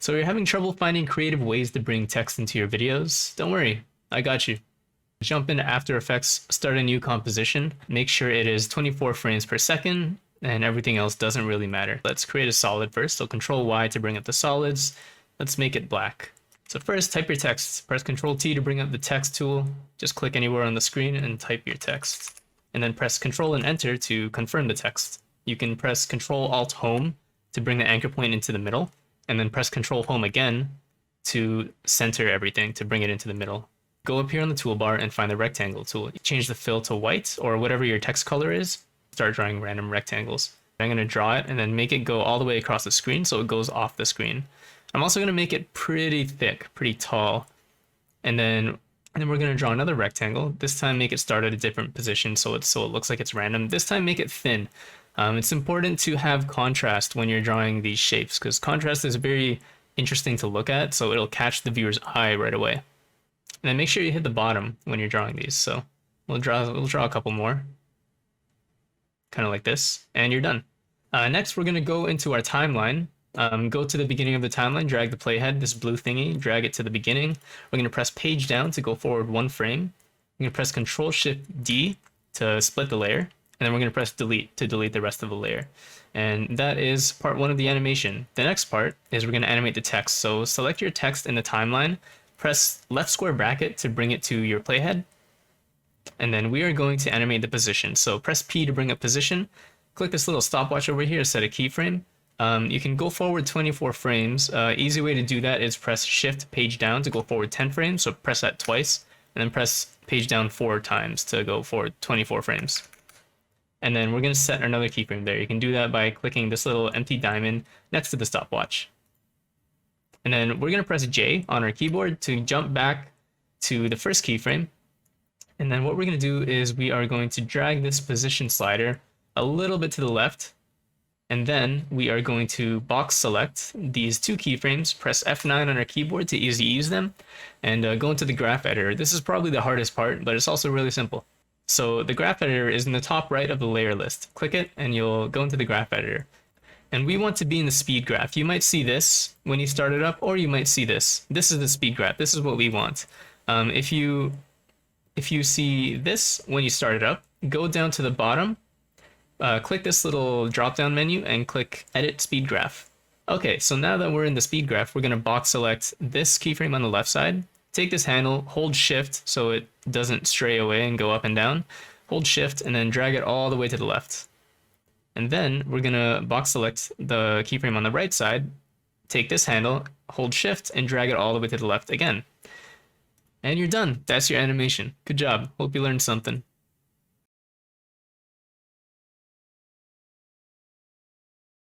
So you're having trouble finding creative ways to bring text into your videos? Don't worry, I got you. Jump into After Effects, start a new composition, make sure it is 24 frames per second, and everything else doesn't really matter. Let's create a solid first, so Control Y to bring up the solids. Let's make it black. So first, type your text. Press Control T to bring up the text tool. Just click anywhere on the screen and type your text. And then press Control and Enter to confirm the text. You can press Control Alt Home to bring the anchor point into the middle, and then press Control Home again to center everything, to bring it into the middle. Go up here on the toolbar and find the rectangle tool. Change the fill to white or whatever your text color is. Start drawing random rectangles. I'm going to draw it and then make it go all the way across the screen so it goes off the screen. I'm also going to make it pretty thick, pretty tall. And then we're going to draw another rectangle. This time make it start at a different position so it looks like it's random. This time make it thin. It's important to have contrast when you're drawing these shapes because contrast is very interesting to look at, so it'll catch the viewer's eye right away. And then make sure you hit the bottom when you're drawing these. So we'll draw a couple more, kind of like this, and you're done. Next, we're going to go into our timeline. Go to the beginning of the timeline, drag the playhead, this blue thingy, drag it to the beginning. We're going to press page down to go forward 1 frame. We're going to press Control Shift D to split the layer. And then we're going to press delete to delete the rest of the layer. And that is part 1 of the animation. The next part is we're going to animate the text. So select your text in the timeline, press left square bracket to bring it to your playhead. And then we are going to animate the position. So press P to bring up position. Click this little stopwatch over here to set a keyframe. You can go forward 24 frames. Easy way to do that is press Shift page down to go forward 10 frames. So press that twice, and then press page down 4 times to go forward 24 frames. And then we're going to set another keyframe there. You can do that by clicking this little empty diamond next to the stopwatch. And then we're going to press J on our keyboard to jump back to the first keyframe. And then what we're going to do is we are going to drag this position slider a little bit to the left. And then we are going to box select these 2 keyframes, press F9 on our keyboard to easily use them, and go into the graph editor. This is probably the hardest part, but it's also really simple. So the graph editor is in the top right of the layer list. Click it and you'll go into the graph editor. And we want to be in the speed graph. You might see this when you start it up, or you might see this. This is the speed graph. This is what we want. If you see this when you start it up, go down to the bottom, click this little drop-down menu and click Edit Speed Graph. Okay, so now that we're in the speed graph, we're going to box select this keyframe on the left side. Take this handle, hold Shift so it doesn't stray away and go up and down. Hold Shift and then drag it all the way to the left. And then we're going to box select the keyframe on the right side. Take this handle, hold Shift, and drag it all the way to the left again. And you're done. That's your animation. Good job. Hope you learned something.